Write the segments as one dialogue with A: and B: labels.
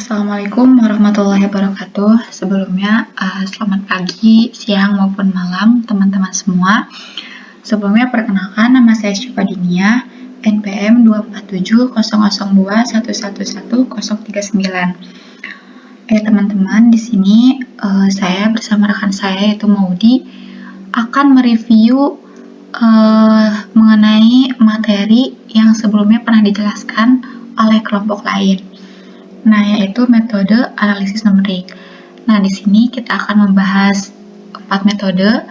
A: Assalamualaikum warahmatullahi wabarakatuh. Sebelumnya, selamat pagi, siang, maupun malam teman-teman semua. Sebelumnya perkenalkan, nama saya Syifa Dinia, NPM 2470021111039. Teman-teman, di sini saya bersama rekan saya yaitu Maudi akan mereview mengenai materi yang sebelumnya pernah dijelaskan oleh kelompok lain. Nah, yaitu metode analisis numerik. Nah, di sini kita akan membahas 4 metode,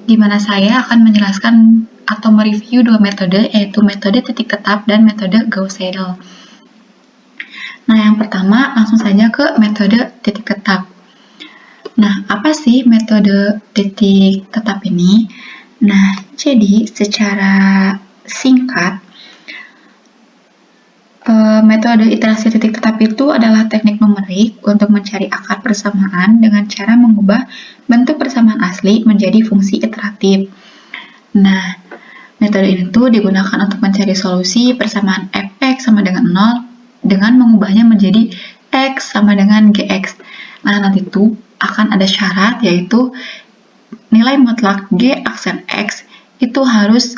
A: di mana saya akan menjelaskan atau mereview 2 metode, yaitu metode titik tetap dan metode Gauss-Seidel. Nah, yang pertama langsung saja ke metode titik tetap. Nah, apa sih metode titik tetap ini? Nah, jadi secara singkat, metode iterasi titik tetap itu adalah teknik numerik untuk mencari akar persamaan dengan cara mengubah bentuk persamaan asli menjadi fungsi iteratif. Nah, metode ini tuh digunakan untuk mencari solusi persamaan f(x) sama dengan 0 dengan mengubahnya menjadi x sama dengan gx. Nah, nanti tuh akan ada syarat, yaitu nilai mutlak g aksen x itu harus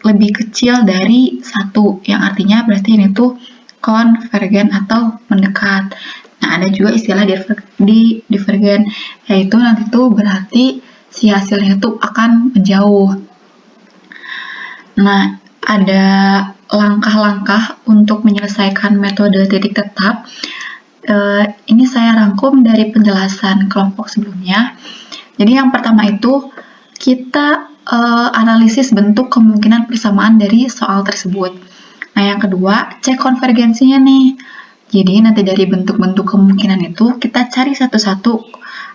A: lebih kecil dari 1, yang artinya berarti ini tuh konvergen atau mendekat. Nah, ada juga istilah divergen, yaitu nanti tuh berarti si hasilnya tuh akan menjauh. Nah, ada langkah-langkah untuk menyelesaikan metode titik tetap. Ini saya rangkum dari penjelasan kelompok sebelumnya. Jadi yang pertama itu kita analisis bentuk kemungkinan persamaan dari soal tersebut. Nah, yang kedua, cek konvergensinya nih. Jadi nanti dari bentuk-bentuk kemungkinan itu kita cari satu-satu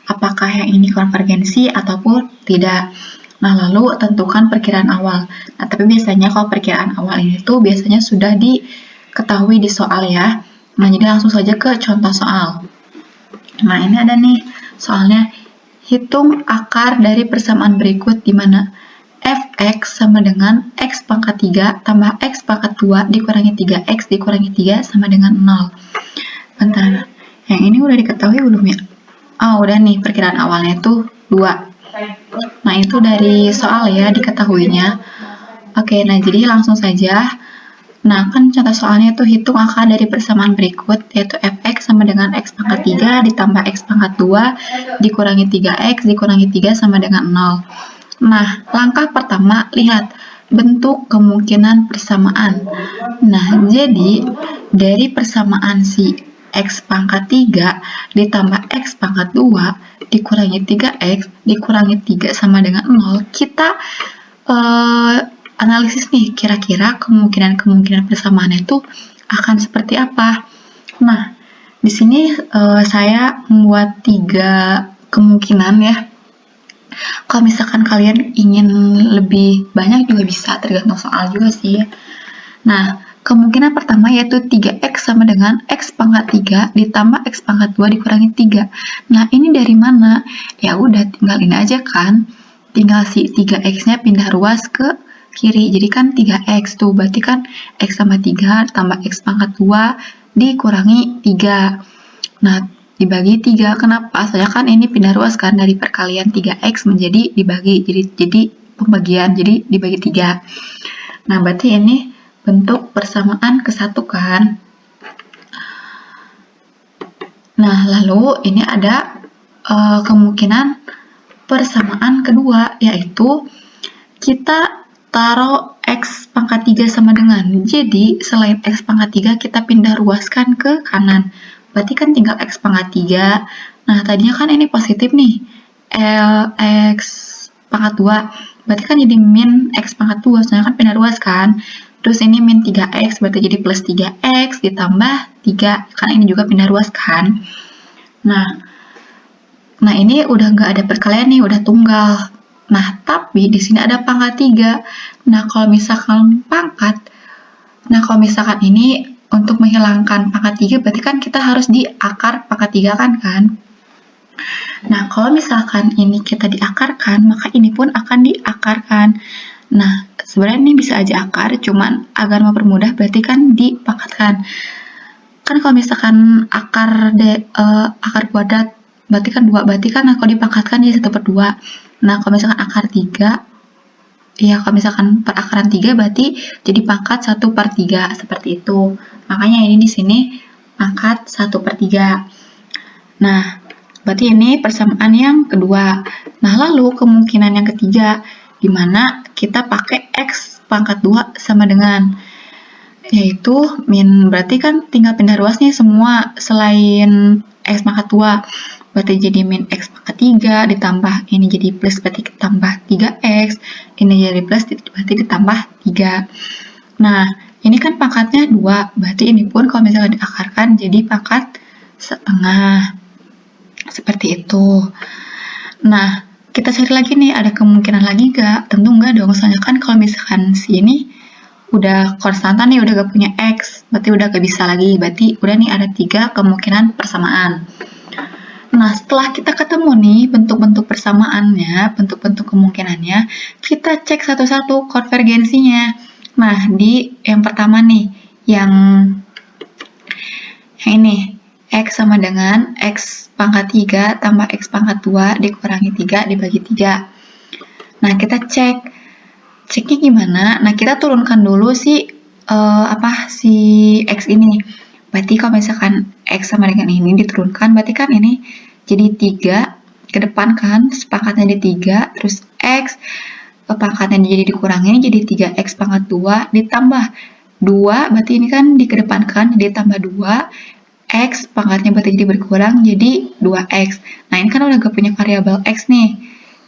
A: apakah yang ini konvergensi ataupun tidak. Nah, lalu tentukan perkiraan awal. Nah, tapi biasanya kalau perkiraan awal ini tuh biasanya sudah diketahui di soal ya. Nah, jadi langsung saja ke contoh soal. Nah, ini ada nih soalnya. Hitung akar dari persamaan berikut di mana f(x) sama dengan x pangkat 3 tambah x pangkat 2 dikurangi 3x dikurangi 3 sama dengan 0. Bentar, yang ini udah diketahui belum ya? Oh, udah nih, perkiraan awalnya itu 2. Nah, itu dari soal ya, diketahuinya. Oke, nah jadi langsung saja. Nah, kan contoh soalnya itu hitung akar dari persamaan berikut, yaitu f(x) sama dengan x pangkat 3 ditambah x pangkat 2 dikurangi 3x dikurangi 3 sama dengan 0. Nah, langkah pertama, lihat bentuk kemungkinan persamaan. Nah, jadi dari persamaan si x pangkat 3 ditambah x pangkat 2 dikurangi 3x dikurangi 3 sama dengan 0, kita analisis nih, kira-kira kemungkinan persamaan itu akan seperti apa. Nah, di sini saya membuat 3 kemungkinan ya. Kalau misalkan kalian ingin lebih banyak juga bisa, tergantung soal juga sih. Nah, kemungkinan pertama yaitu 3x sama dengan x pangkat 3 ditambah x pangkat 2 dikurangi 3. Nah, ini dari mana? Ya udah, tinggal ini aja kan. Tinggal si 3x-nya pindah ruas ke kiri, jadi kan 3x tuh, berarti kan x sama 3 tambah x pangkat 2 dikurangi 3. Nah, dibagi 3, kenapa? Soalnya kan ini pindah ruas kan, dari perkalian 3x menjadi dibagi, jadi pembagian, jadi dibagi 3. Nah, berarti ini bentuk persamaan ke-1 kan. Nah, lalu ini ada kemungkinan persamaan kedua, yaitu kita taruh x pangkat 3 sama dengan. Jadi, selain x pangkat 3, kita pindah ruaskan ke kanan. Berarti kan tinggal x pangkat 3. Nah, tadinya kan ini positif nih. X pangkat 2. Berarti kan jadi min x pangkat 2. Soalnya kan pindah ruas kan. Terus ini min 3x, berarti jadi plus 3x ditambah 3. Karena ini juga pindah ruas kan. Nah ini udah nggak ada perkalian nih, udah tunggal. Nah, tapi di sini ada pangkat 3. Nah, kalau misalkan ini untuk menghilangkan pangkat 3, berarti kan kita harus di akar pangkat 3 kan? Nah, kalau misalkan ini kita diakarkan, maka ini pun akan diakarkan. Nah, sebenarnya ini bisa aja akar, cuman agar mempermudah berarti kan dipangkatkan. kan kalau misalkan akar kuadrat berarti kan 2, berarti kan kalau dipangkatkan jadi 1/2. Nah, kalau misalkan akar 3, ya kalau misalkan perakaran 3 berarti jadi pangkat 1/3, seperti itu. Makanya ini di sini pangkat 1/3. Nah, berarti ini persamaan yang kedua. Nah, lalu kemungkinan yang ketiga, di mana kita pakai X pangkat 2 sama dengan, yaitu berarti kan tinggal pindah ruas nih semua selain X pangkat 2. Berarti jadi min X pangkat 3 ditambah ini jadi plus berarti ditambah 3X. Ini jadi plus berarti ditambah 3. Nah, ini kan pangkatnya 2. Berarti ini pun kalau misalnya diakarkan jadi pangkat setengah. Seperti itu. Nah, kita cari lagi nih, ada kemungkinan lagi nggak? Tentu nggak dong, soalnya kan kalau misalkan si ini udah konstantan nih, udah gak punya X, berarti udah gak bisa lagi, berarti udah nih ada 3 kemungkinan persamaan. Nah, setelah kita ketemu nih bentuk-bentuk persamaannya, bentuk-bentuk kemungkinannya, kita cek satu-satu konvergensinya. Nah, di yang pertama nih, yang ini, X sama dengan X pangkat 3 tambah X pangkat 2 dikurangi 3 dibagi 3. Nah, kita ceknya gimana? Nah, kita turunkan dulu si X ini. Berarti kalau misalkan X sama dengan ini diturunkan, berarti kan ini jadi 3 ke depan kan, pangkatnya di 3, terus X pangkatnya jadi dikurangi jadi 3X pangkat 2 ditambah 2, berarti ini kan dikedepankan jadi tambah 2, X pangkatnya berarti jadi berkurang jadi 2X. Nah, ini kan udah gak punya variabel X nih,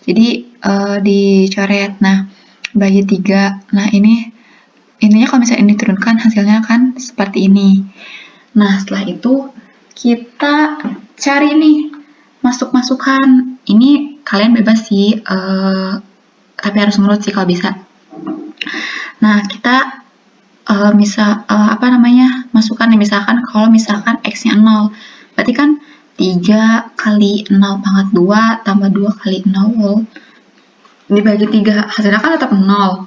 A: jadi dicoret. Nah, bagi 3. Nah, intinya kalau misalnya ini diturunkan hasilnya kan seperti ini. Nah, setelah itu kita cari nih masuk-masukan. Ini kalian bebas sih, tapi harus nurut sih kalau bisa. Nah, kita masukkan nih, misalkan kalau misalkan X-nya 0, berarti kan 3 kali 0 pangkat 2 tambah 2 kali 0 dibagi 3, hasilnya kan tetap 0.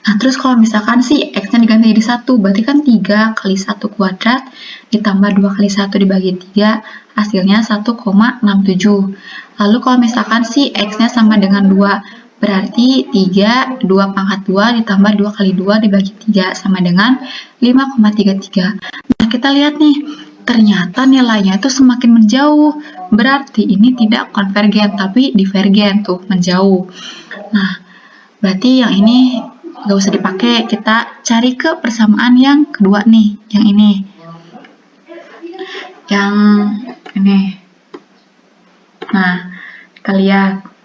A: Nah, terus kalau misalkan si X-nya diganti jadi 1, berarti kan 3 kali 1 kuadrat ditambah 2 kali 1 dibagi 3, hasilnya 1,67. Lalu kalau misalkan si X-nya sama dengan 2, berarti 3, 2 pangkat 2 ditambah 2 kali 2 dibagi 3 sama dengan 5,33. Nah, kita lihat nih, ternyata nilainya itu semakin menjauh. Berarti ini tidak konvergen, tapi divergen tuh, menjauh. Nah, berarti yang ini gak usah dipakai, kita cari ke persamaan yang kedua nih, yang ini. Yang ini. Nah, kita lihat.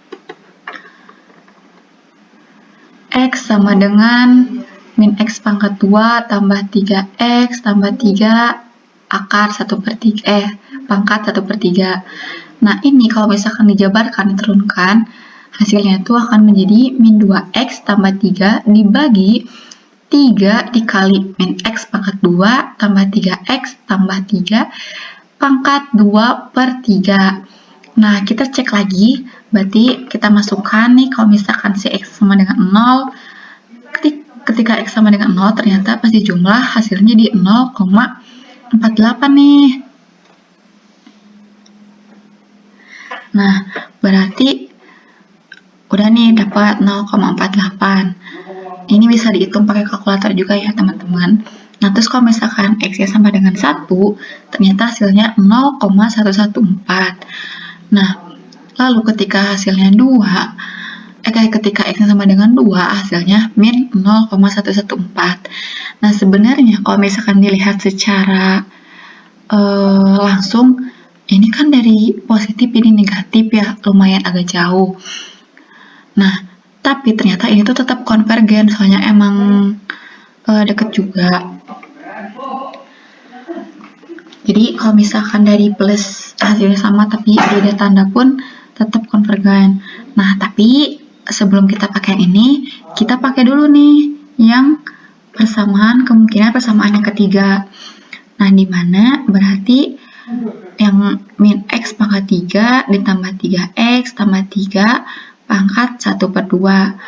A: X sama dengan min X pangkat 2 tambah 3X tambah 3 akar 1/3, pangkat 1/3. Nah, ini kalau misalkan dijabarkan, diturunkan, hasilnya itu akan menjadi min 2X tambah 3 dibagi 3 dikali min X pangkat 2 tambah 3X tambah 3 pangkat 2/3. Nah, kita cek lagi, berarti kita masukkan nih kalau misalkan si X sama dengan 0, ketika X sama dengan 0 ternyata pas dijumlah hasilnya di 0,48 nih. Nah, berarti udah nih dapat 0,48. Ini bisa dihitung pakai kalkulator juga ya teman-teman. Nah, terus kalau misalkan X-nya sama dengan 1, ternyata hasilnya 0,114. Nah, lalu ketika hasilnya 2, ketika X-nya sama dengan 2, hasilnya min 0,114. Nah, sebenarnya kalau misalkan dilihat secara langsung, ini kan dari positif ini negatif ya, lumayan agak jauh. Nah, tapi ternyata ini tuh tetap konvergen, soalnya emang deket juga. Jadi kalau misalkan dari plus hasilnya sama tapi beda tanda pun tetap konvergen. Nah, tapi sebelum kita pakai yang ini, kita pakai dulu nih yang kemungkinan persamaan yang ketiga. Nah, di mana berarti yang min X pangkat 3 ditambah 3X tambah 3 pangkat 1/2.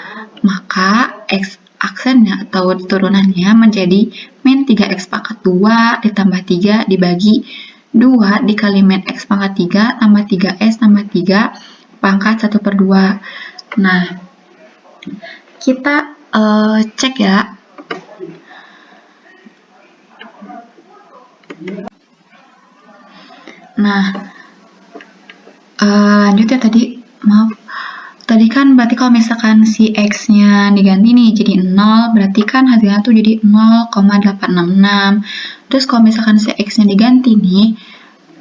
A: Maka X aksennya atau turunannya menjadi min 3x pangkat 2 ditambah 3 dibagi 2 dikali min x pangkat 3 tambah 3s tambah 3 pangkat 1/2. Nah, kita cek ya. Nah, lanjut ya tadi, maaf. Tadi kan berarti kalau misalkan si X-nya diganti nih jadi 0, berarti kan hasilnya tuh jadi 0,866. Terus kalau misalkan si X-nya diganti nih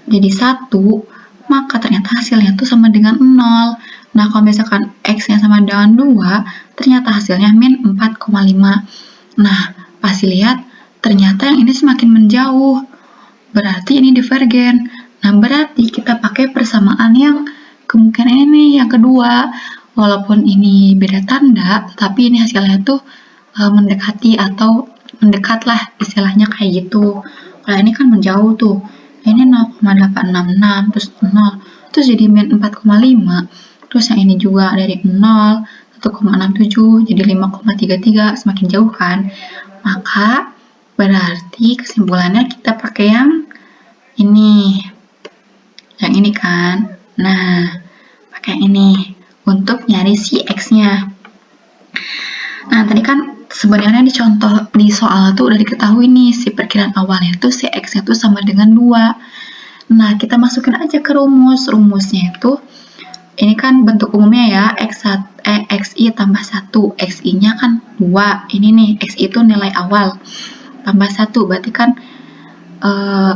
A: jadi 1, maka ternyata hasilnya tuh sama dengan 0. Nah, kalau misalkan X-nya sama dengan 2, ternyata hasilnya min 4,5. Nah, pasti lihat, ternyata yang ini semakin menjauh. Berarti ini divergen. Nah, berarti kita pakai persamaan yang kemungkinan ini yang kedua. Walaupun ini beda tanda, tapi ini hasilnya tuh mendekati atau mendekat lah, istilahnya kayak gitu. Kalau ini kan menjauh tuh. Ini 0,866, terus 0, terus jadi min 4,5. Terus yang ini juga dari 0, 1,67, jadi 5,33, semakin jauh kan. Maka berarti kesimpulannya kita pakai yang ini kan. Nah, pakai ini untuk nyari si X-nya. Nah, tadi kan sebenarnya di contoh di soal tuh udah diketahui nih si perkiraan awalnya tuh si X-nya tuh sama dengan 2. Nah, kita masukin aja ke rumus. Rumusnya itu ini kan bentuk umumnya ya, XI tambah 1. XI-nya kan 2. Ini nih, XI itu nilai awal. Tambah 1, berarti kan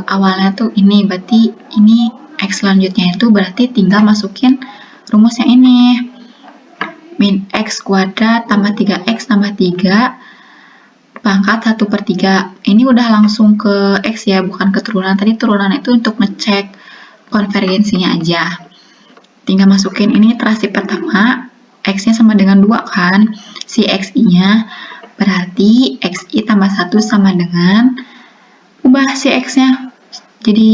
A: awalnya tuh ini, berarti ini X selanjutnya itu berarti tinggal masukin rumusnya ini. Min X kuadrat tambah 3X tambah 3 pangkat 1/3. Ini udah langsung ke X ya, bukan ke turunan. Tadi turunan itu untuk ngecek konvergensinya aja. Tinggal masukin ini iterasi pertama, X-nya sama dengan 2 kan, si XI-nya. Berarti XI tambah 1 sama dengan, ubah si X-nya jadi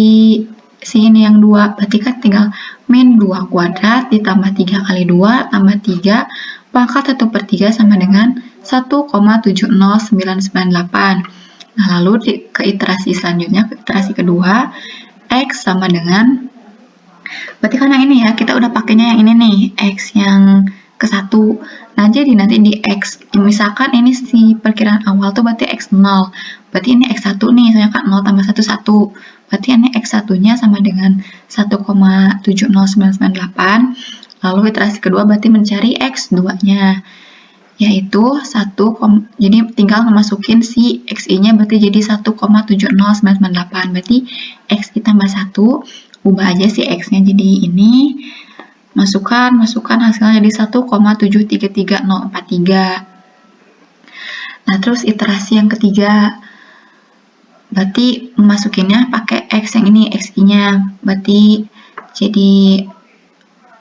A: si ini yang 2, berarti kan tinggal min 2 kuadrat ditambah 3 kali 2 tambah 3 pangkat 1/3 sama dengan 1,70998. Nah, lalu ke iterasi selanjutnya, ke iterasi kedua, X sama dengan, berarti kan yang ini ya, kita udah pakainya yang ini nih, X yang ke-1. Nah, jadi nanti di X, misalkan ini si perkiraan awal tuh berarti X0. Berarti ini X1 nih, soalnya kan 0 tambah 1, 1. Berarti ini X1-nya sama dengan 1,70998. Lalu iterasi kedua berarti mencari X2-nya, yaitu 1, jadi tinggal masukin si XI-nya berarti jadi 1,70998. Berarti XI tambah 1, ubah aja si X-nya jadi ini, masukkan hasilnya jadi 1,733043. Nah, terus iterasi yang ketiga, berarti masukinnya pakai X yang ini, XI-nya, berarti jadi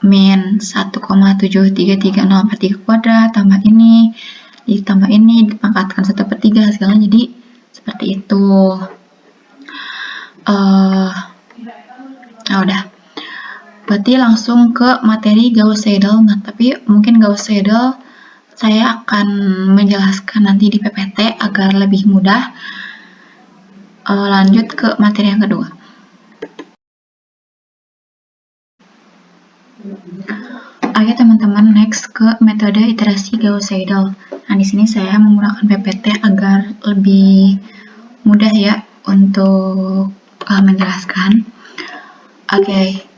A: min 1,733043 kuadrat tambah ini, ditambah ini, dipangkatkan 1/3, hasilnya jadi seperti itu. Nah, udah. Berarti langsung ke materi Gauss-Seidel. Nah, tapi mungkin Gauss-Seidel saya akan menjelaskan nanti di PPT agar lebih mudah. Lanjut ke materi yang kedua. Oke teman-teman, next ke metode iterasi Gauss-Seidel. Nah, di sini saya menggunakan PPT agar lebih mudah ya untuk menjelaskan. Oke.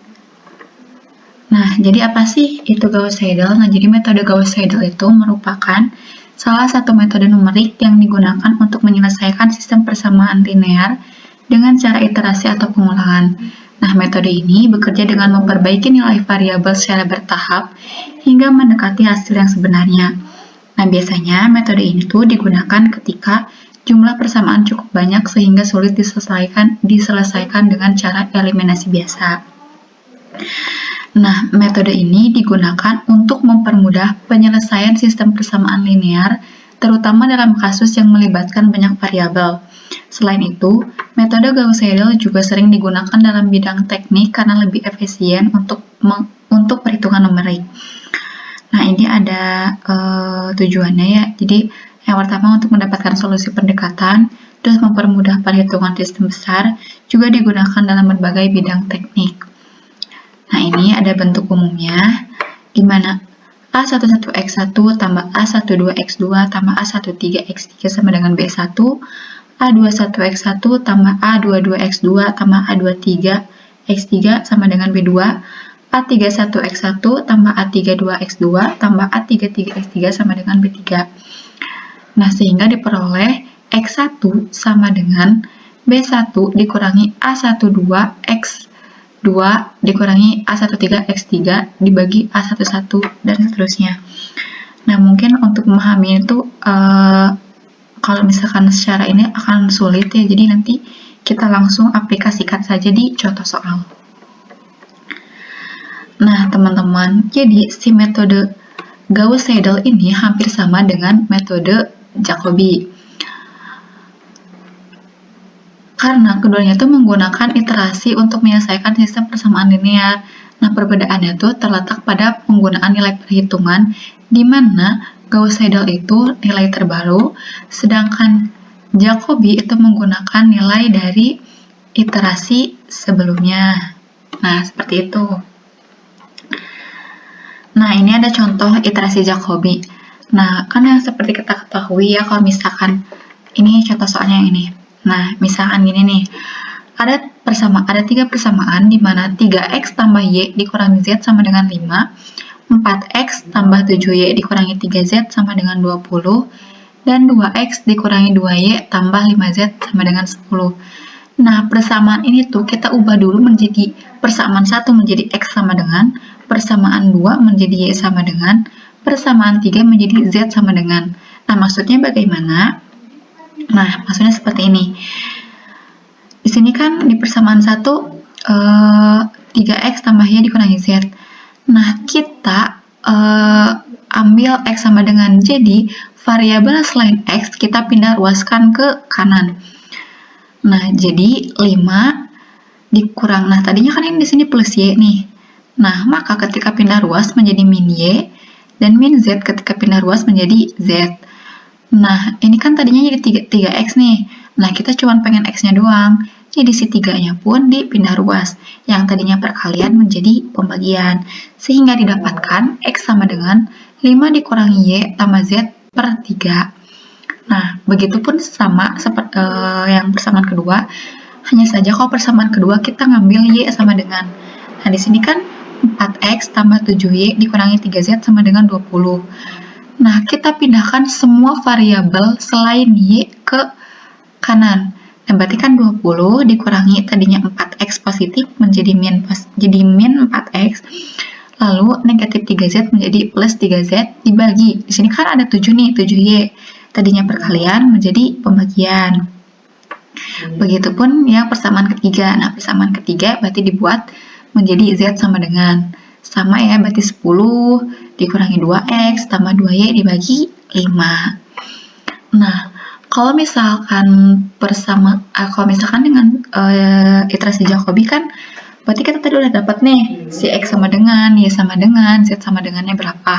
A: Nah, jadi apa sih itu Gauss-Seidel? Nah, jadi metode Gauss-Seidel itu merupakan salah satu metode numerik yang digunakan untuk menyelesaikan sistem persamaan linear dengan cara iterasi atau pengulangan. Nah, metode ini bekerja dengan memperbaiki nilai variabel secara bertahap hingga mendekati hasil yang sebenarnya. Nah, biasanya metode ini tuh digunakan ketika jumlah persamaan cukup banyak sehingga sulit diselesaikan dengan cara eliminasi biasa. Nah, metode ini digunakan untuk mempermudah penyelesaian sistem persamaan linear, terutama dalam kasus yang melibatkan banyak variabel. Selain itu, metode Gauss-Seidel juga sering digunakan dalam bidang teknik karena lebih efisien untuk perhitungan numerik. Nah, ini ada tujuannya ya. Jadi, Yang pertama untuk mendapatkan solusi pendekatan, terus mempermudah perhitungan sistem besar, juga digunakan dalam berbagai bidang teknik. Nah, ini ada bentuk umumnya, di mana A11X1 tambah A12X2 tambah A13X3 sama dengan B1, A21X1 tambah A22X2 tambah A23X3 sama dengan B2, A31X1 tambah A32X2 tambah A33X3 sama dengan B3. Nah, sehingga diperoleh X1 sama dengan B1 dikurangi A12X2 dikurangi A13X3 dibagi A11 dan seterusnya. Nah, mungkin untuk memahami itu kalau misalkan secara ini akan sulit ya, jadi nanti kita langsung aplikasikan saja di contoh soal. Nah, teman-teman, jadi si metode Gauss-Seidel ini hampir sama dengan metode Jacobi. Karena keduanya itu menggunakan iterasi untuk menyelesaikan sistem persamaan linear. Nah, perbedaannya itu terletak pada penggunaan nilai perhitungan, di mana Gauss-Seidel itu nilai terbaru, sedangkan Jacobi itu menggunakan nilai dari iterasi sebelumnya. Nah, seperti itu. Nah, ini ada contoh iterasi Jacobi. Nah, kan yang seperti kita ketahui ya, kalau misalkan ini contoh soalnya yang ini. Nah, misalkan gini nih, ada 3 persamaan di mana 3x tambah y dikurangi z sama dengan 5, 4x tambah 7y dikurangi 3z sama dengan 20, dan 2x dikurangi 2y tambah 5z sama dengan 10. Nah, persamaan ini tuh kita ubah dulu menjadi persamaan 1 menjadi x sama dengan, persamaan 2 menjadi y sama dengan, persamaan 3 menjadi z sama dengan. Nah, maksudnya bagaimana? Nah, maksudnya seperti ini. Di sini kan di persamaan 1 3x tambah y dikurangi z. Nah, kita ambil x sama dengan, jadi variabel selain x kita pindah ruaskan ke kanan. Nah, jadi 5 dikurang, nah tadinya kan ini di sini plus y nih. Nah, maka ketika pindah ruas menjadi min y, dan min z ketika pindah ruas menjadi z. Nah, ini kan tadinya jadi 3x nih. Nah, kita cuma pengen x-nya doang. Jadi si 3-nya pun dipindah ruas. Yang tadinya perkalian menjadi pembagian. Sehingga didapatkan x sama dengan 5 dikurangi y tambah z per 3. Nah, begitupun sama seperti yang persamaan kedua. Hanya saja kalau persamaan kedua kita ngambil y sama dengan. Nah, di sini kan 4x tambah 7y dikurangi 3z sama dengan 20. Nah, kita pindahkan semua variabel selain y ke kanan. Nah, berarti kan 20 dikurangi tadinya 4x positif menjadi min 4x. Lalu negatif 3z menjadi plus 3z dibagi. Di sini kan ada 7 nih, 7y. Tadinya perkalian menjadi pembagian. Begitupun yang persamaan ketiga. Nah, persamaan ketiga berarti dibuat menjadi z sama dengan. Sama ya, berarti 10 dikurangi 2x tambah 2y dibagi 5. Nah, kalau misalkan dengan iterasi Jacobi kan, berarti kita tadi udah dapat nih, si x sama dengan, y sama dengan, z sama dengannya berapa.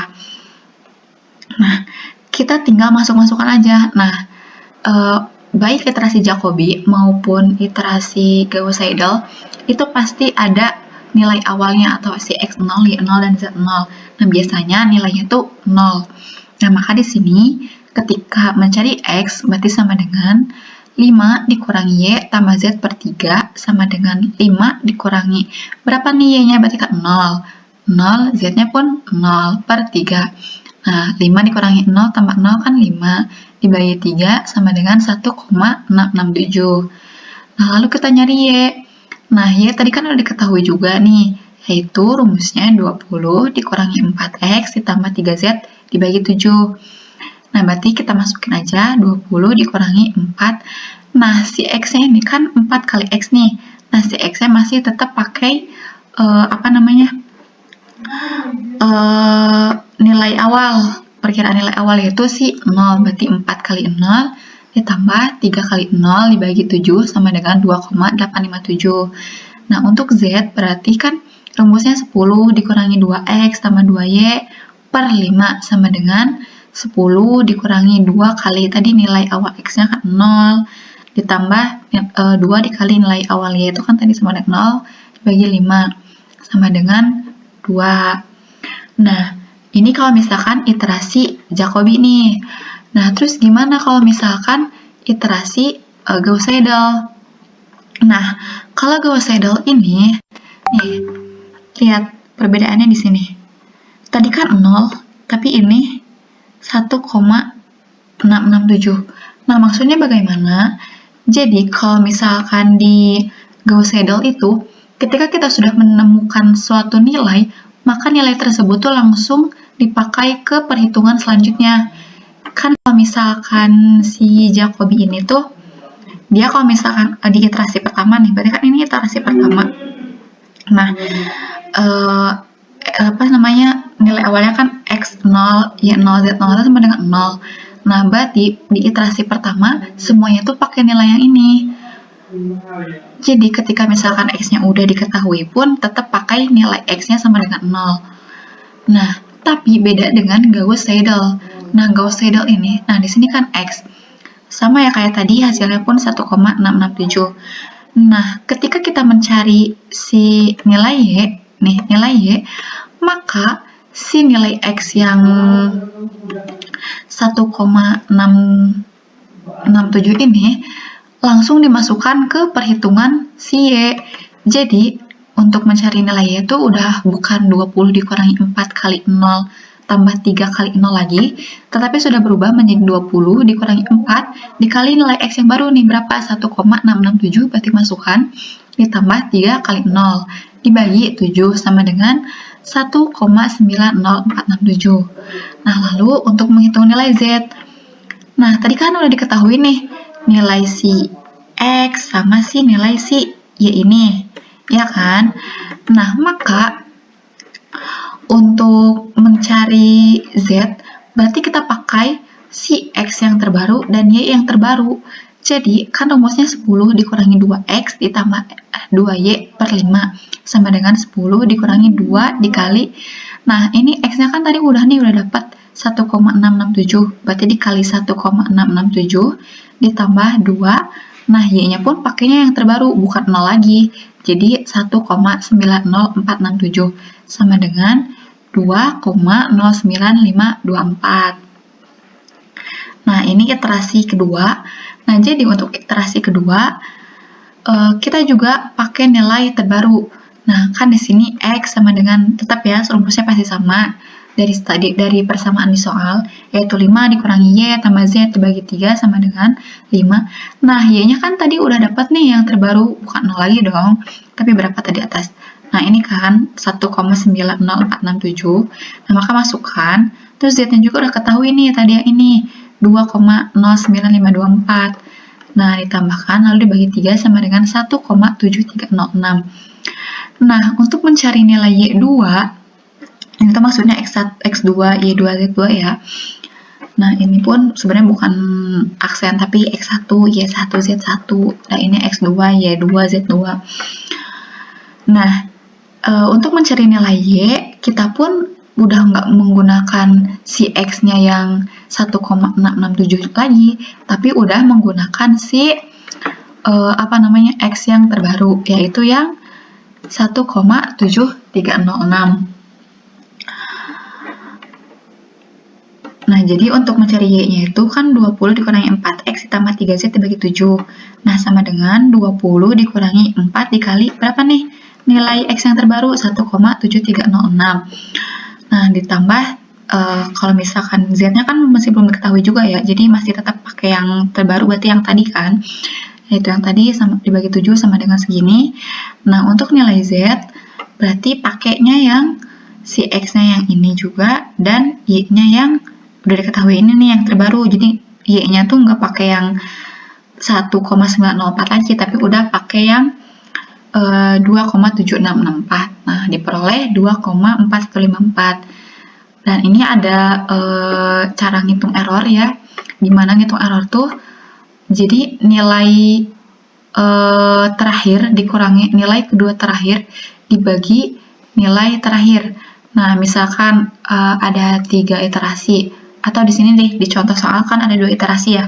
A: Nah, kita tinggal masuk-masukkan aja. Nah, baik iterasi Jacobi maupun iterasi Gauss-Seidel itu pasti ada nilai awalnya atau si x0, y0, dan z0. Nah, biasanya nilainya tuh 0. Nah, maka di sini ketika mencari x berarti sama dengan 5 dikurangi y tambah z per 3 sama dengan 5 dikurangi berapa nih y-nya, berarti kan 0. 0, z-nya pun 0 per 3. Nah, 5 dikurangi 0 tambah 0 kan 5, dibagi 3 sama dengan 1,667. Nah, lalu kita nyari y. Nah, y tadi kan udah diketahui juga nih, yaitu rumusnya 20 dikurangi 4x ditambah 3z dibagi 7. Nah, berarti kita masukin aja 20 dikurangi 4. Nah, si x-nya ini kan 4 kali x nih. Nah, si x-nya masih tetap pakai nilai awal, perkiraan nilai awal yaitu si 0, berarti 4 kali 0 ditambah 3 kali 0 dibagi 7 sama dengan 2,857. Nah, untuk z berarti kan rumusnya 10 dikurangi 2x tambah 2y per 5 sama dengan 10 dikurangi 2 kali tadi nilai awal X-nya kan 0, ditambah 2 dikali nilai awal Y itu kan tadi sama dengan 0, dibagi 5, sama dengan 2. Nah, ini kalau misalkan iterasi Jacobi nih. Nah, terus gimana kalau misalkan iterasi Gauss-Seidel? Nah, kalau Gauss-Seidel ini, nih, lihat perbedaannya di sini. Tadi kan 0, tapi ini 1,667. Nah, maksudnya bagaimana? Jadi, kalau misalkan di Gauss-Seidel itu, ketika kita sudah menemukan suatu nilai, maka nilai tersebut tuh langsung dipakai ke perhitungan selanjutnya. Kan kalau misalkan si Jacobi ini tuh, dia kalau misalkan di iterasi pertama nih, berarti kan ini iterasi pertama. Nah, nilai awalnya kan X0, Y0, Z0 sama dengan 0. Nah, berarti di iterasi pertama, semuanya tuh pakai nilai yang ini. Jadi, ketika misalkan X-nya udah diketahui pun, tetap pakai nilai X-nya sama dengan 0. Nah, tapi beda dengan Gauss-Seidel. Nah, Gauss-Seidel ini, nah di sini kan X. Sama ya kayak tadi, hasilnya pun 1,667. Nah, ketika kita mencari si nilai Y, nih, nilai Y, maka si nilai X yang 1,667 ini langsung dimasukkan ke perhitungan si Y. Jadi, untuk mencari nilai Y itu udah bukan 20 dikurangi 4 kali 0 tambah 3 kali 0 lagi, tetapi sudah berubah menjadi 20 dikurangi 4 dikali nilai X yang baru nih, berapa? 1,667, berarti masukkan, ditambah 3 kali 0, dibagi 7 sama dengan 1,90467. Nah, lalu untuk menghitung nilai Z, nah tadi kan udah diketahui nih, nilai si X sama si nilai si Y ini, ya kan? Nah, maka untuk mencari Z, berarti kita pakai si X yang terbaru dan Y yang terbaru. Jadi, kan rumusnya 10 dikurangi 2X ditambah 2Y per 5 sama dengan 10 dikurangi 2 dikali. Nah, ini X-nya kan tadi udah dapat 1,667, berarti dikali 1,667 ditambah 2. Nah, Y-nya pun pakainya yang terbaru, bukan 0 lagi. Jadi, 1,90467 sama dengan 2,09524. Nah, ini iterasi kedua. Nah, jadi untuk iterasi kedua, kita juga pakai nilai terbaru. Nah, kan di sini X sama dengan, tetap ya, rumusnya pasti sama. Dari persamaan di soal, yaitu 5 dikurangi Y tambah Z dibagi 3 sama dengan 5. Nah, Y-nya kan tadi udah dapat nih yang terbaru, bukan 0 lagi dong. Tapi berapa tadi atas? Nah, ini kan 1,90467. Nah, maka masukkan. Terus Z-nya juga udah ketahui nih tadi yang ini, 2,09524. Nah, ditambahkan lalu dibagi 3 sama dengan 1,7306. Nah, untuk mencari nilai Y2, ini tuh maksudnya X2, Y2, Z2 ya. Nah, ini pun sebenarnya bukan aksen, tapi X1, Y1, Z1. Nah, ini X2, Y2, Z2. Nah, untuk mencari nilai Y, kita pun udah nggak menggunakan si X-nya yang 1,667 lagi, tapi udah menggunakan si X yang terbaru, yaitu yang 1,7306. Nah, jadi untuk mencari Y-nya itu kan 20 dikurangi 4X ditambah 3Z dibagi 7. Nah, sama dengan 20 dikurangi 4 dikali berapa nih? Nilai X yang terbaru 1,7306. Nah, ditambah kalau misalkan Z-nya kan masih belum diketahui juga ya, jadi masih tetap pakai yang terbaru, berarti yang tadi kan, yaitu yang tadi sama dibagi 7 sama dengan segini. Nah, untuk nilai Z berarti pakainya yang si X-nya yang ini juga dan Y-nya yang udah diketahui ini nih yang terbaru. Jadi Y-nya tuh nggak pakai yang 1,904 lagi, tapi udah pakai yang 2,7664. Nah, diperoleh 2,4154. Dan ini ada cara ngitung error ya. Gimana ngitung error tuh? Jadi nilai terakhir dikurangi nilai kedua terakhir dibagi nilai terakhir. Nah, misalkan ada 3 iterasi, atau di sini deh, di contoh soal kan ada 2 iterasi ya.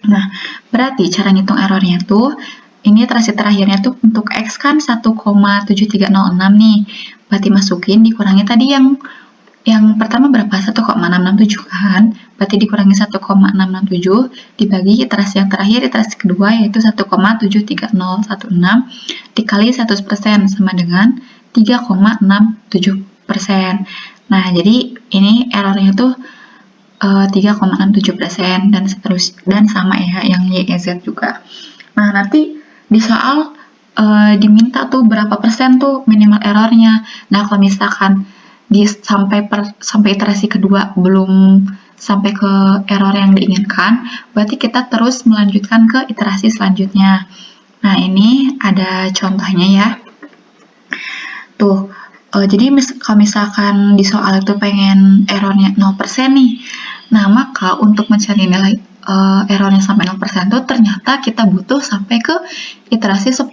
A: Nah, berarti cara ngitung errornya tuh, ini iterasi terakhirnya tuh untuk X kan 1,7306 nih. Berarti masukin, dikurangi tadi yang pertama berapa? 1,667 kan? Berarti dikurangi 1,667 dibagi iterasi yang terakhir, iterasi kedua yaitu 1,73016 dikali 100% sama dengan 3,67%. Nah, jadi ini errornya tuh 3,67% dan seterusnya, dan sama ya yang Y, Z juga. Nah, nanti di soal diminta tuh berapa persen tuh minimal errornya. Nah, kalau misalkan sampai iterasi kedua belum sampai ke error yang diinginkan, berarti kita terus melanjutkan ke iterasi selanjutnya. Nah, ini ada contohnya ya. Tuh, jadi kalau misalkan di soal itu pengen errornya 0% nih, nah maka untuk mencari nilai errornya sampai 0% tuh ternyata kita butuh sampai ke iterasi 10.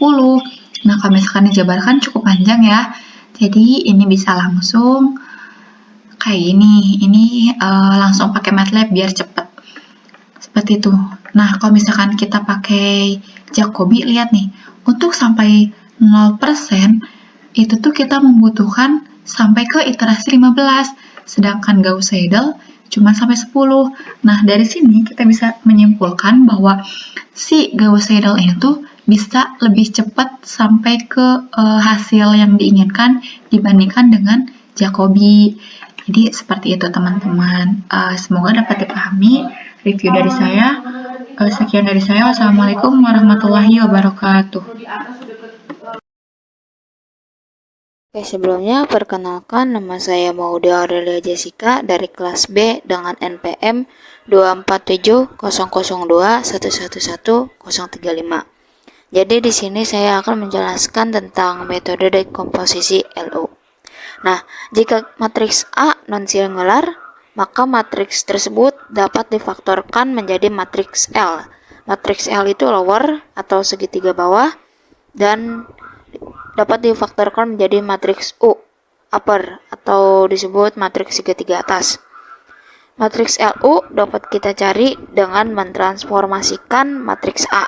A: Nah, kalau misalkan dijabarkan cukup panjang ya. Jadi ini bisa langsung kayak ini langsung pakai MATLAB biar cepet. Seperti itu. Nah, kalau misalkan kita pakai Jacobi, lihat nih, untuk sampai 0% itu tuh kita membutuhkan sampai ke iterasi 15, sedangkan Gauss-Seidel cuma sampai 10. Nah, dari sini kita bisa menyimpulkan bahwa si Gauss-Seidel ini tuh bisa lebih cepat sampai ke hasil yang diinginkan dibandingkan dengan Jacobi. Jadi seperti itu teman-teman. Semoga dapat dipahami review dari saya. Sekian dari saya. Wassalamualaikum warahmatullahi wabarakatuh.
B: Oke, sebelumnya perkenalkan, nama saya Mauda Aurelia Jessica dari kelas B dengan NPM 2470021111035. Jadi di sini saya akan menjelaskan tentang metode dekomposisi LU. Nah, jika matriks A non-singular, maka matriks tersebut dapat difaktorkan menjadi matriks L. Matriks L itu lower atau segitiga bawah, dan dapat difaktorkan menjadi matriks U upper atau disebut matriks segitiga atas. Matriks LU dapat kita cari dengan mentransformasikan matriks A.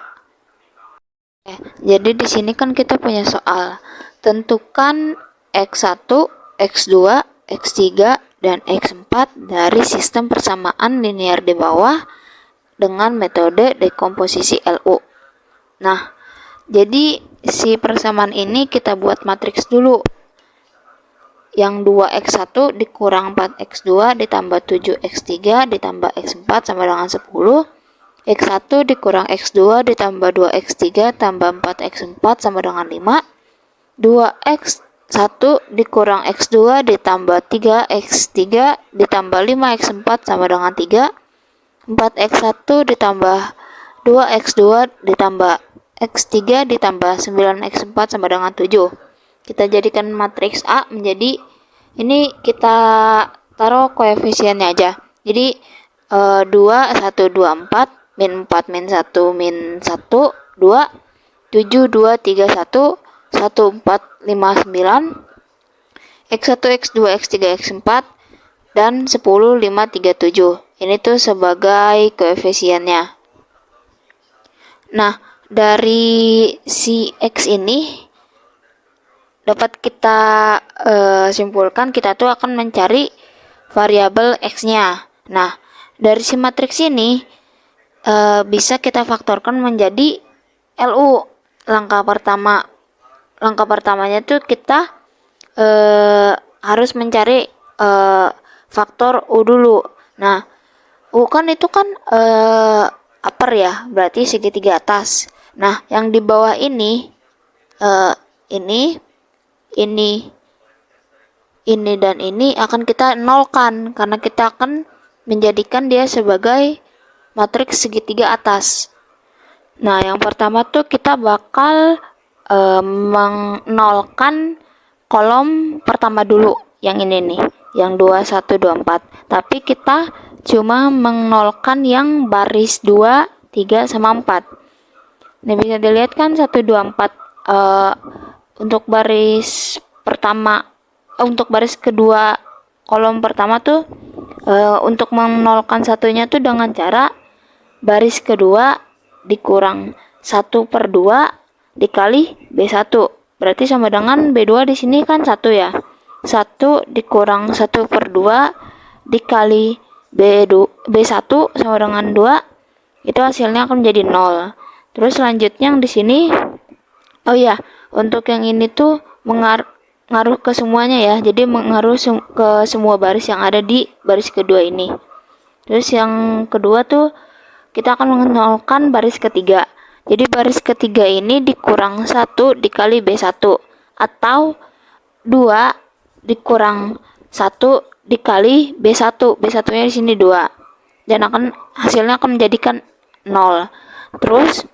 B: Jadi di sini kan kita punya soal, tentukan X1, X2, X3, dan X4 dari sistem persamaan linear di bawah dengan metode dekomposisi LU. Nah, jadi si persamaan ini kita buat matriks dulu. Yang 2x1 dikurang 4x2 ditambah 7x3 ditambah x4 sama dengan 10. X1 dikurang x2 ditambah 2x3 tambah 4x4 sama dengan 5. 2x1 dikurang x2 ditambah 3x3 ditambah 5x4 sama dengan 3. 4x1 ditambah 2x2 ditambah X3 ditambah 9x4 sama dengan 7. Kita jadikan matriks A menjadi, ini kita taruh koefisiennya aja. Jadi 2, 1, 2, 4, min 4, min 1, min 1, 2, 7, 2, 3, 1, 1, 4, 5, 9, X1, X2, X3, X4, dan 10, 5, 3, 7. Ini tuh sebagai koefisiennya. Nah, dari si X ini dapat kita simpulkan kita tuh akan mencari variabel X-nya. Nah, dari si matriks ini bisa kita faktorkan menjadi LU. Langkah pertamanya tuh kita harus mencari faktor U dulu. Nah, U kan itu kan upper ya, berarti segitiga atas. Nah, yang di bawah ini dan ini akan kita nolkan karena kita akan menjadikan dia sebagai matriks segitiga atas. Nah, yang pertama tuh kita bakal menolkan kolom pertama dulu, yang ini nih, yang 2, 1, 2, 4. Tapi kita cuma menolkan yang baris 2, 3, sama 4. Nah, bisa dilihat kan 1, 2, 4 untuk baris pertama, untuk baris kedua kolom pertama tuh Untuk menolkan satunya tuh dengan cara baris kedua dikurang 1/2 dikali B1. Berarti sama dengan B2 di sini kan 1 ya. 1 dikurang 1/2 dikali B1 sama dengan 2, itu hasilnya akan menjadi 0. Terus selanjutnya yang di sini, oh ya, untuk yang ini tuh ngaruh ke semuanya ya. Jadi mengaruh ke semua baris yang ada di baris kedua ini. Terus yang kedua tuh kita akan menolkan baris ketiga. Jadi baris ketiga ini dikurang 1 dikali B1 atau 2 dikurang 1 dikali B1. B1-nya di sini 2. Dan hasilnya akan menjadikan 0. Terus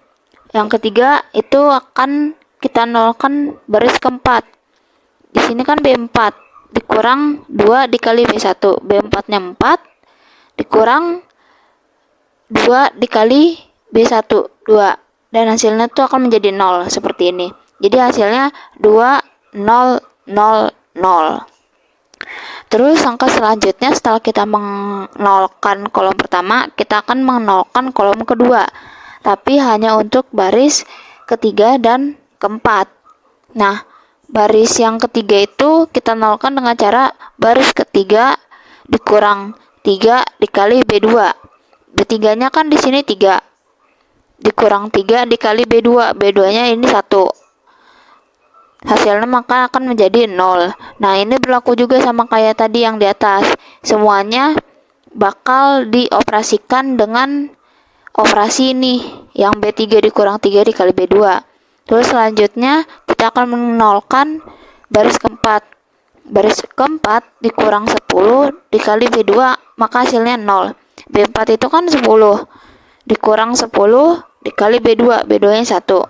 B: yang ketiga itu akan kita nolkan baris keempat. Di sini kan B4 dikurang 2 dikali B1. B4-nya 4 dikurang 2 dikali B1, 2. Dan hasilnya tuh akan menjadi 0 seperti ini. Jadi hasilnya 2, 0, 0, 0. Terus angka selanjutnya setelah kita menolkan kolom pertama, kita akan menolkan kolom kedua. Tapi hanya untuk baris ketiga dan keempat. Nah, baris yang ketiga itu kita nolkan dengan cara baris ketiga dikurang 3 dikali B2. B3-nya kan di sini 3. Dikurang 3 dikali B2. B2-nya ini 1. Hasilnya maka akan menjadi 0. Nah, ini berlaku juga sama kayak tadi yang di atas. Semuanya bakal dioperasikan dengan operasi ini, yang B3 dikurang 3 dikali B2. Terus selanjutnya kita akan menolkan baris keempat. Baris keempat dikurang 10 dikali B2, maka hasilnya 0. B4 itu kan 10 dikurang 10 dikali B2. B2-nya 1.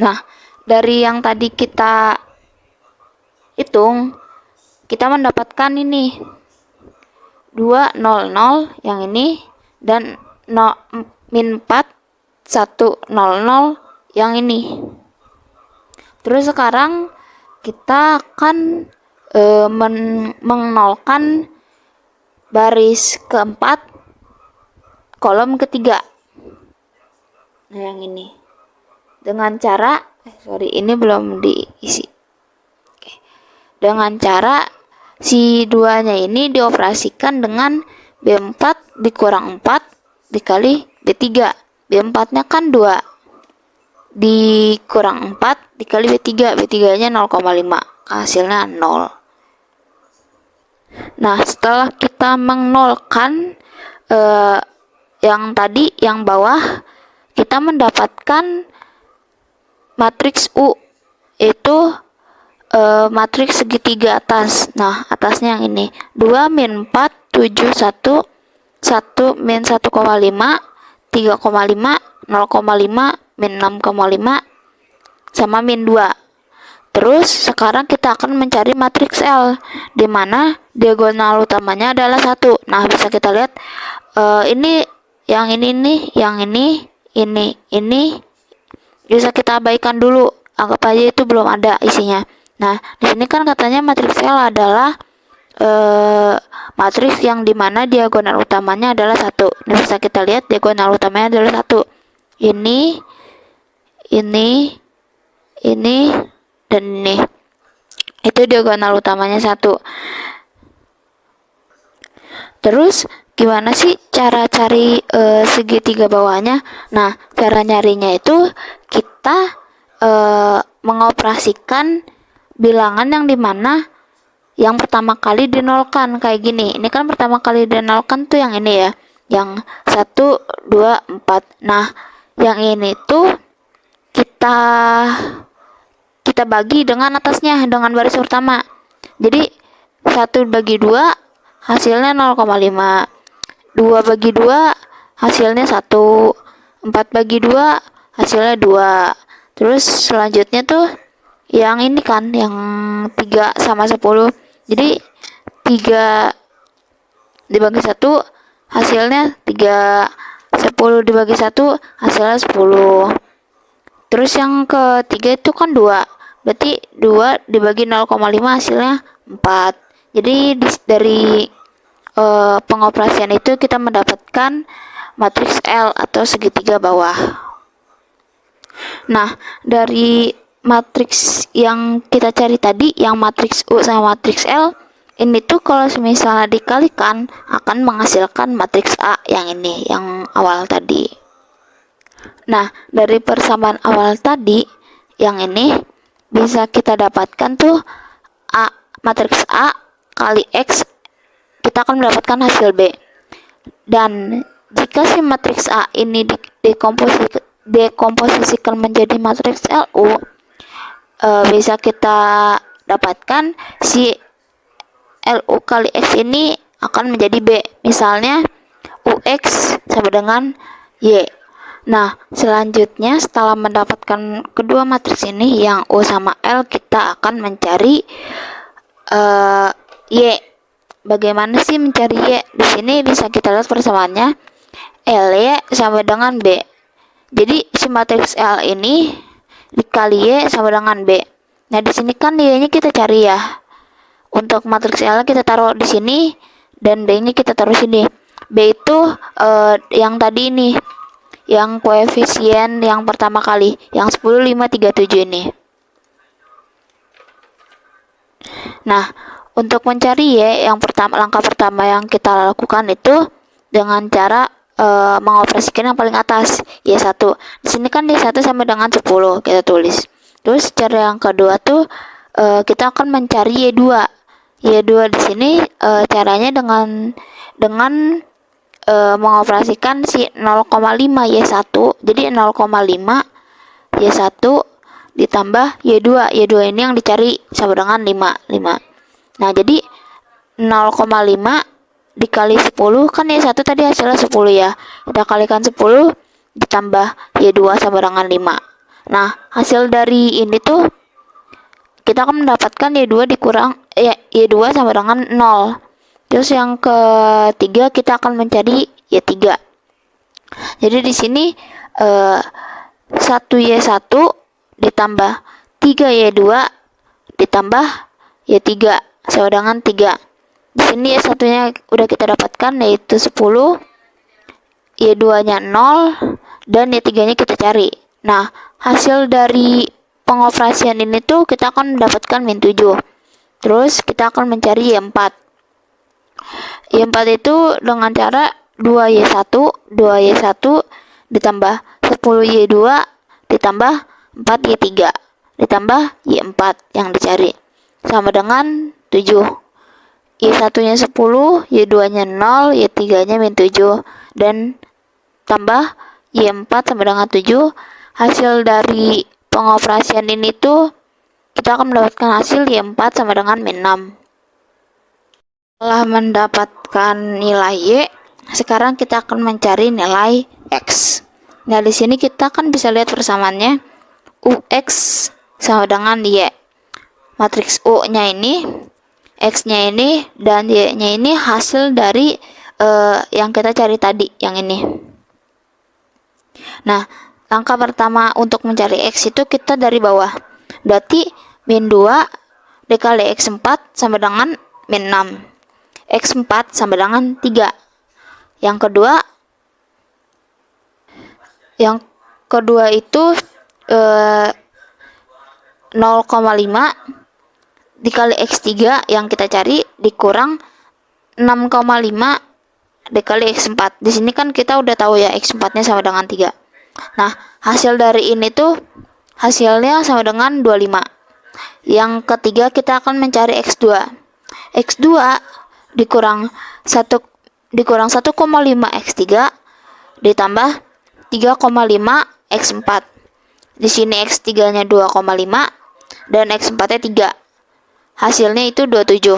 B: Nah, dari yang tadi kita hitung, kita mendapatkan ini 2, 0, 0 yang ini, dan min 4, 1, 0, 0 yang ini. Terus sekarang kita akan menolkan baris keempat kolom ketiga. Nah, yang ini dengan cara ini belum diisi. Dengan cara si duanya ini dioperasikan dengan B4 dikurang 4 dikali B3. B4-nya kan 2 dikurang 4 dikali B3. B3-nya 0,5. Hasilnya 0. Nah, setelah kita menolkan yang tadi, yang bawah, kita mendapatkan matriks U, yaitu matriks segitiga atas. Nah, atasnya yang ini 2, min 4, 7, 1, 1, min 1,5, 3,5, 0,5, min 6,5, sama min 2. Terus sekarang kita akan mencari matriks L, di mana diagonal utamanya adalah 1. Nah, bisa kita lihat ini, yang ini nih, yang ini bisa kita abaikan dulu, anggap aja itu belum ada isinya. Nah, di sini kan katanya matriks L adalah matriks yang dimana diagonal utamanya adalah 1. Ini bisa kita lihat diagonal utamanya adalah 1. Ini, dan ini. Itu diagonal utamanya 1. Terus gimana sih cara cari segitiga bawahnya? Nah, cara nyarinya itu kita mengoperasikan bilangan yang dimana yang pertama kali dinolkan kayak gini. Ini kan pertama kali dinolkan tuh yang ini ya, yang 1, 2, 4. Nah, yang ini tuh kita bagi dengan atasnya, dengan baris pertama. Jadi 1 bagi 2 hasilnya 0,5. 2 bagi 2 hasilnya 1. 4 bagi 2 hasilnya 2. Terus selanjutnya tuh yang ini kan, yang 3 sama 10. Jadi 3 dibagi 1 hasilnya 3. 10 dibagi 1 hasilnya 10. Terus yang ketiga itu kan 2. Berarti 2 dibagi 0,5 hasilnya 4. Jadi dari pengoperasian itu kita mendapatkan matriks L atau segitiga bawah. Nah, dari matriks yang kita cari tadi, yang matriks U sama matriks L, ini tuh kalau misalnya dikalikan akan menghasilkan matriks A yang ini, yang awal tadi. Nah, dari persamaan awal tadi, yang ini bisa kita dapatkan tuh matriks A kali X, kita akan mendapatkan hasil B. Dan jika si matriks A ini dekomposisikan menjadi matriks LU, bisa kita dapatkan si LU kali X ini akan menjadi B. Misalnya UX sama dengan Y. Nah, selanjutnya setelah mendapatkan kedua matriks ini yang U sama L, kita akan mencari Y. Bagaimana sih mencari Y? Di sini bisa kita lihat persamaannya LY sama dengan B. Jadi si matriks L ini dikali Y sama dengan B. Nah, di sini kan Y-nya kita cari ya. Untuk matriks L kita taruh di sini dan B-nya kita taruh sini. B itu yang tadi ini, yang koefisien yang pertama kali, yang 10, 5, 3, 7 ini. Nah, untuk mencari Y, langkah pertama yang kita lakukan itu dengan cara mengoperasikan yang paling atas, Y1. Di sini kan Y1 sama dengan 10, kita tulis. Terus cara yang kedua tuh kita akan mencari Y2. Y2 di sini caranya dengan mengoperasikan si 0,5 Y1. Jadi 0,5 Y1 ditambah Y2. Y2 ini yang dicari sama dengan 5. Nah, jadi 0,5 dikali 10 kan Y1 tadi hasilnya 10 ya. Kita kalikan 10 ditambah Y2 sama dengan 5. Nah, hasil dari ini tuh kita akan mendapatkan Y2 dikurang Y2 sama dengan 0. Terus yang ketiga kita akan mencari Y3. Jadi di sini 1Y1 ditambah 3Y2 ditambah Y3 sama dengan 3. Di sini Y1-nya udah kita dapatkan, yaitu 10, Y2-nya 0, dan Y3-nya kita cari. Nah, hasil dari pengoperasian ini tuh kita akan mendapatkan min 7. Terus kita akan mencari Y4. Y4 itu dengan cara 2Y1 ditambah 10Y2 ditambah 4Y3 ditambah Y4 yang dicari sama dengan 7. Y1-nya 10, Y2-nya 0, Y3-nya min 7, dan tambah Y4 sama dengan 7. Hasil dari pengoperasian ini tuh kita akan mendapatkan hasil Y4 sama dengan min 6. Setelah mendapatkan nilai Y, sekarang kita akan mencari nilai X. Nah, di sini kita kan bisa lihat persamaannya UX sama dengan Y. Matriks U-nya ini, X-nya ini, dan Y-nya ini hasil dari yang kita cari tadi, yang ini. Nah, langkah pertama untuk mencari X itu kita dari bawah. Berarti min 2 dikali X4 sama dengan min 6. X4 sama dengan 3. Yang kedua itu 0,5 dikali X3 yang kita cari dikurang 6,5 dikali X4. Di sini kan kita udah tahu ya X4-nya sama dengan 3. Nah, hasil dari ini tuh hasilnya sama dengan 25. Yang ketiga kita akan mencari X2. X2 dikurang 1,5 X3 ditambah 3,5 X4. Di sini X3-nya 2,5 dan X4-nya 3. Hasilnya itu 27.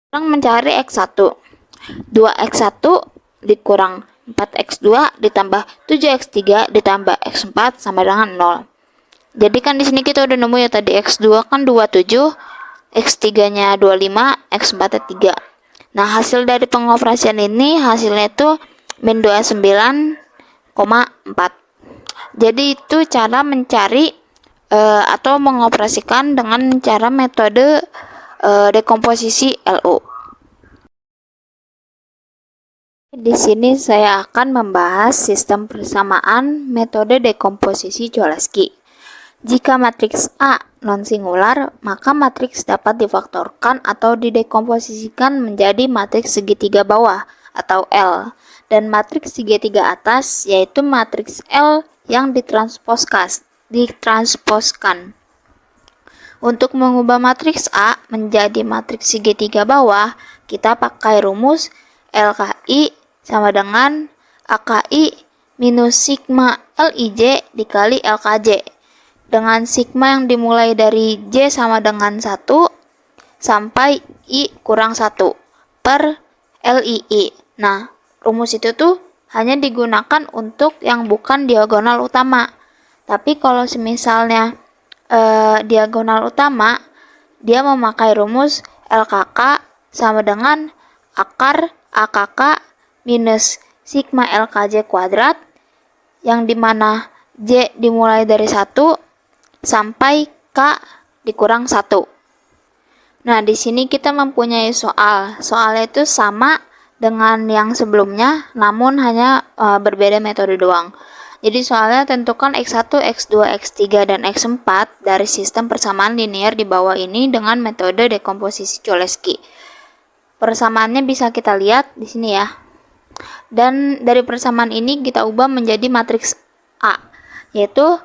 B: Sekarang mencari X1. 2X1 dikurang 4X2 ditambah 7X3 ditambah X4 sama dengan 0. Jadi kan di sini kita udah nemu ya tadi X2 kan 27, X3-nya 25, X4-nya 3. Nah, hasil dari pengoperasian ini hasilnya itu min 29,4. Jadi itu cara mencari atau mengoperasikan dengan cara metode dekomposisi LU. Di sini saya akan membahas sistem persamaan metode dekomposisi Cholesky. Jika matriks A non-singular, maka matriks dapat difaktorkan atau didekomposisikan menjadi matriks segitiga bawah atau L, dan matriks segitiga atas yaitu matriks L yang ditransposkan. Untuk mengubah matriks A menjadi matriks segitiga bawah, kita pakai rumus LKI sama dengan AKI minus sigma LIJ dikali LKJ. Dengan sigma yang dimulai dari J sama dengan 1 sampai I kurang 1 per LII. Nah, rumus itu tuh hanya digunakan untuk yang bukan diagonal utama. Tapi kalau semisalnya diagonal utama, dia memakai rumus LKK sama dengan akar AKK minus sigma LKJ kuadrat, yang dimana J dimulai dari 1 sampai K dikurang 1. Nah, di sini kita mempunyai soalnya itu sama dengan yang sebelumnya, namun hanya berbeda metode doang. Jadi soalnya tentukan X1, X2, X3, dan X4 dari sistem persamaan linear di bawah ini dengan metode dekomposisi Cholesky. Persamaannya bisa kita lihat di sini ya. Dan dari persamaan ini kita ubah menjadi matriks A, yaitu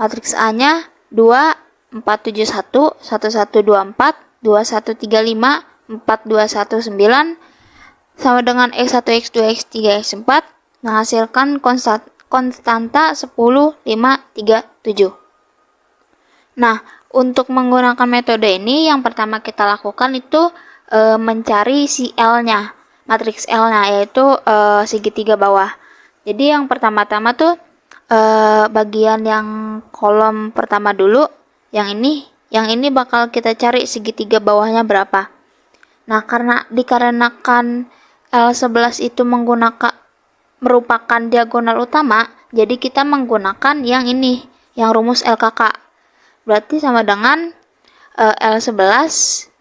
B: matriks A-nya 2, 4, 7, 1, 1, 1, 2, 4, 2, 1, 3, 5, 4, 2, 1, 9, sama dengan X1, X2, X3, X4, menghasilkan konstanta 10, 5, 3, 7. Nah, untuk menggunakan metode ini, yang pertama kita lakukan itu mencari si L-nya, matriks L-nya, yaitu segitiga bawah. Jadi yang pertama-tama tuh bagian yang kolom pertama dulu, yang ini bakal kita cari segitiga bawahnya berapa. Nah, dikarenakan L11 itu merupakan diagonal utama, jadi kita menggunakan yang ini, yang rumus LKK. Berarti sama dengan L11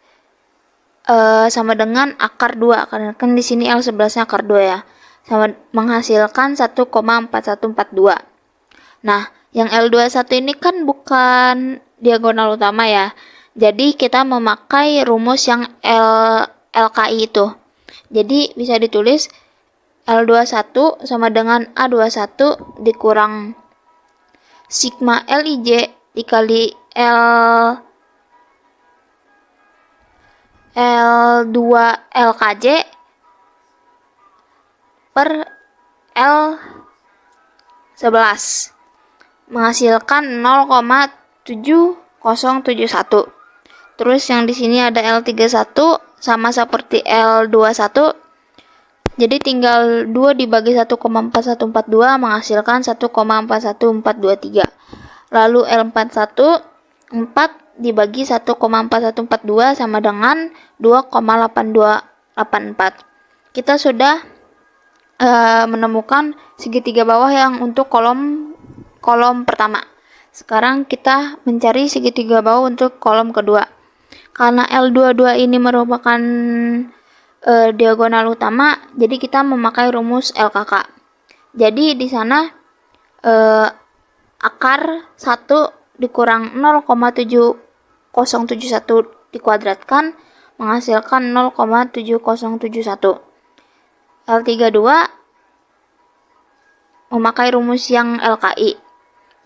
B: sama dengan akar 2, karena kan di sini L11-nya akar 2 ya. Sama menghasilkan 1,4142. Nah, yang L21 ini kan bukan diagonal utama ya. Jadi kita memakai rumus yang LKI itu. Jadi bisa ditulis L21 sama dengan A21 dikurang sigma LIJ dikali L2 LKJ per L11 menghasilkan 0,7071. Terus yang di sini ada L31 sama seperti L21. Jadi tinggal 2 dibagi 1,4142 menghasilkan 1,41423. Lalu L41 4 dibagi 1,4142 sama dengan 2,8284. Kita sudah menemukan segitiga bawah yang untuk kolom pertama. Sekarang kita mencari segitiga bawah untuk kolom kedua. Karena L22 ini merupakan diagonal utama, jadi kita memakai rumus LKK. Jadi di sana akar 1 dikurang 0,7071 dikuadratkan menghasilkan 0,7071. L32 memakai rumus yang LKI.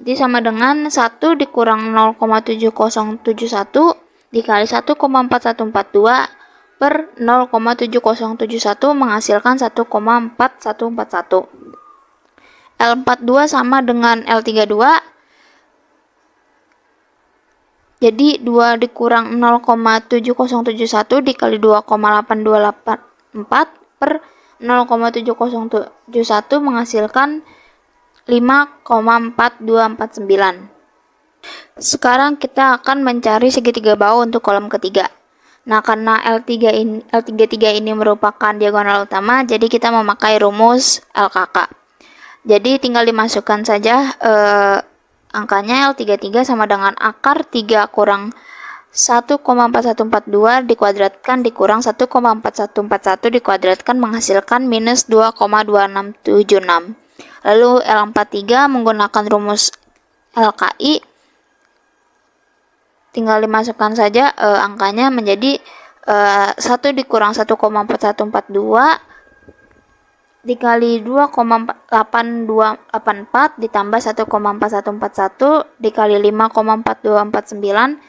B: Jadi sama dengan 1 dikurang 0,7071 dikali 1,4142 per 0,7071 menghasilkan 1,4141. L42 sama dengan L32. Jadi 2 dikurang 0,7071 dikali 2,8284 per 0,7071 menghasilkan 5,4249. Sekarang kita akan mencari segitiga bawah untuk kolom ketiga. Nah, karena L33 ini merupakan diagonal utama, jadi kita memakai rumus LKK. Jadi tinggal dimasukkan saja angkanya. L33 sama dengan akar 3 kurang 1,4142 dikuadratkan dikurang 1,4141 dikuadratkan menghasilkan minus 2,2676. Lalu L43 menggunakan rumus LKI, tinggal dimasukkan saja angkanya menjadi 1 dikurang 1,4142 dikali 2,8284 ditambah 1,4141 dikali 5,4249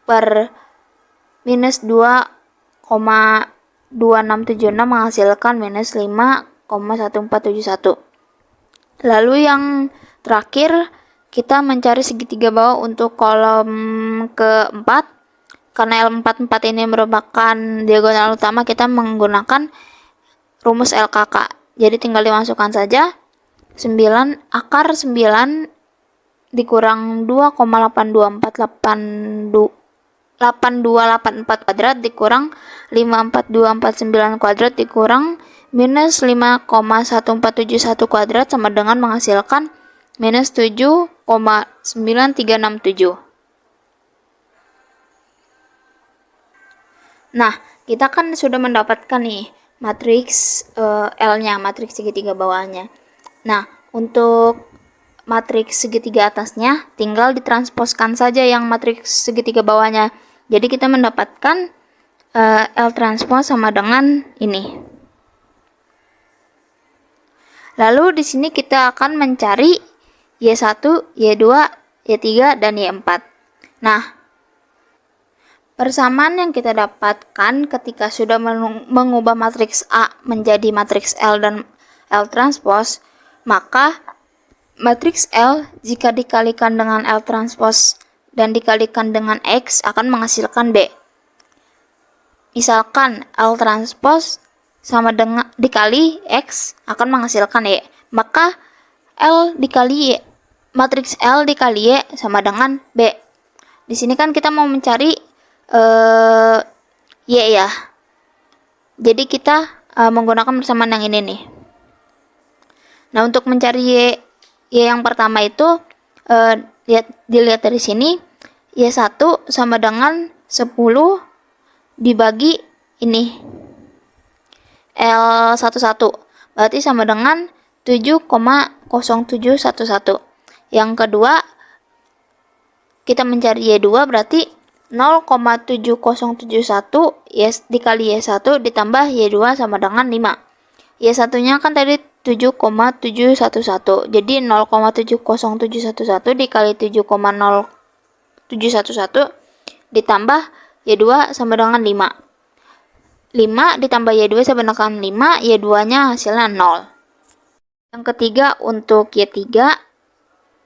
B: per minus 2,2676 menghasilkan minus 5,1471. Lalu yang terakhir kita mencari segitiga bawah untuk kolom keempat. Karena L44 ini merupakan diagonal utama, kita menggunakan rumus LKK. Jadi tinggal dimasukkan saja 9 akar 9 dikurang 2,8284 kuadrat dikurang 54249 kuadrat dikurang minus 5,1471 kuadrat sama dengan menghasilkan minus 7,9367. Nah, kita kan sudah mendapatkan nih matriks L-nya, matriks segitiga bawahnya. Nah, untuk matriks segitiga atasnya tinggal ditransposkan saja yang matriks segitiga bawahnya. Jadi kita mendapatkan L transpos sama dengan ini. Lalu di sini kita akan mencari Y1, Y2, Y3 dan Y4. Nah, persamaan yang kita dapatkan ketika sudah mengubah matriks A menjadi matriks L dan L transpos, maka matriks L jika dikalikan dengan L transpos dan dikalikan dengan X akan menghasilkan B. Misalkan L transpos sama dengan dikali X akan menghasilkan Y, maka L dikali Y, matriks L dikali Y sama dengan B. Di sini kan kita mau mencari Y ya. Jadi kita menggunakan persamaan yang ini nih. Nah, untuk mencari Y yang pertama itu dilihat dari sini, Y1 sama dengan 10 dibagi ini L11, berarti sama dengan 7,0711. Yang kedua, kita mencari Y2 berarti 0,7071 dikali Y1 ditambah Y2 sama dengan 5. Y1 nya kan tadi 7,711, jadi 0,70711 dikali 7,0711 ditambah Y2 sama dengan 5. 5 ditambah Y2 sama dengan 5, Y2 nya hasilnya 0. Yang ketiga untuk Y3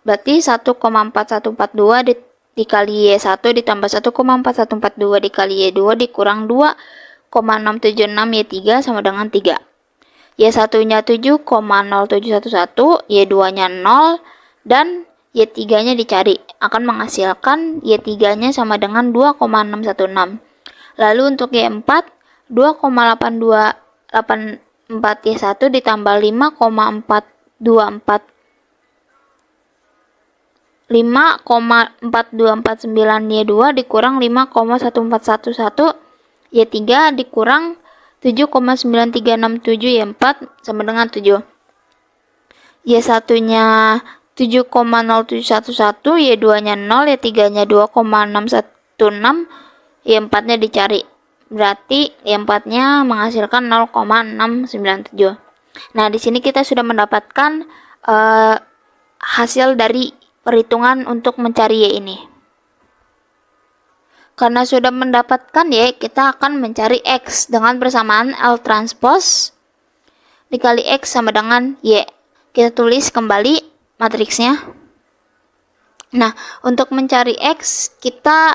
B: berarti 1,4142 dikali Y1 ditambah 1,4142 dikali Y2 dikurang 2,676 Y3 sama dengan 3. Y1 nya 7,0711, Y2 nya 0 dan Y3 nya dicari, akan menghasilkan Y3 nya sama dengan 2,616. Lalu untuk Y4 2,8284 Y1 ditambah 5,4249 Y2 dikurang 5,1411 Y3 dikurang 7,9367 Y4 sama dengan 7. Y1 nya 7,0711, Y2 nya 0, Y3 nya 2,616, Y4 nya dicari, berarti Y4 nya menghasilkan 0,697. Nah, di sini kita sudah mendapatkan hasil dari perhitungan untuk mencari Y ini. Karena sudah mendapatkan Y, kita akan mencari X dengan persamaan L transpos dikali X sama dengan Y. Kita tulis kembali matriksnya. Nah, untuk mencari X, kita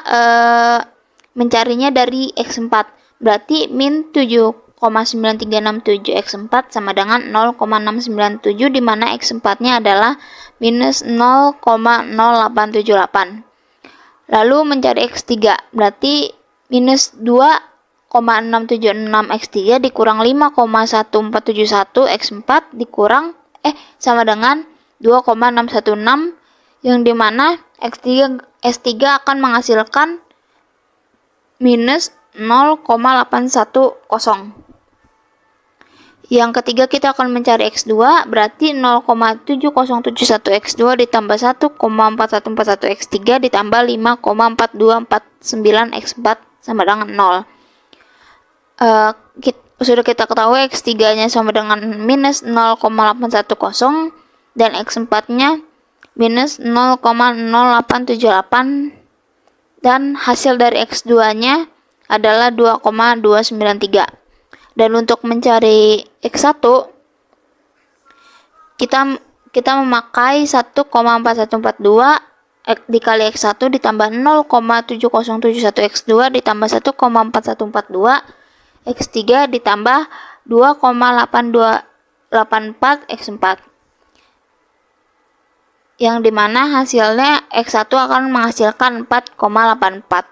B: mencarinya dari X4. Berarti min 7,9367 X4 sama dengan 0,697, di mana X4-nya adalah minus 0,0878. Lalu mencari X3, berarti minus 2,676 X3 dikurang 5,1471 X4 dikurang sama dengan 2,616, yang dimana S3 akan menghasilkan minus 0,810. Yang ketiga kita akan mencari X2, berarti 0,7071 X2 ditambah 1,4141 X3 ditambah 5,4249 X4 sama dengan 0. Sudah kita ketahui X3-nya sama dengan minus 0,810 dan X4-nya minus 0,0878 dan hasil dari X2-nya adalah 2,293. Dan untuk mencari X1 kita memakai 1,4142 dikali X1 ditambah 0,7071 X2 ditambah 1,4142 X3 ditambah 2,8284 X4, yang dimana hasilnya X1 akan menghasilkan 4,84.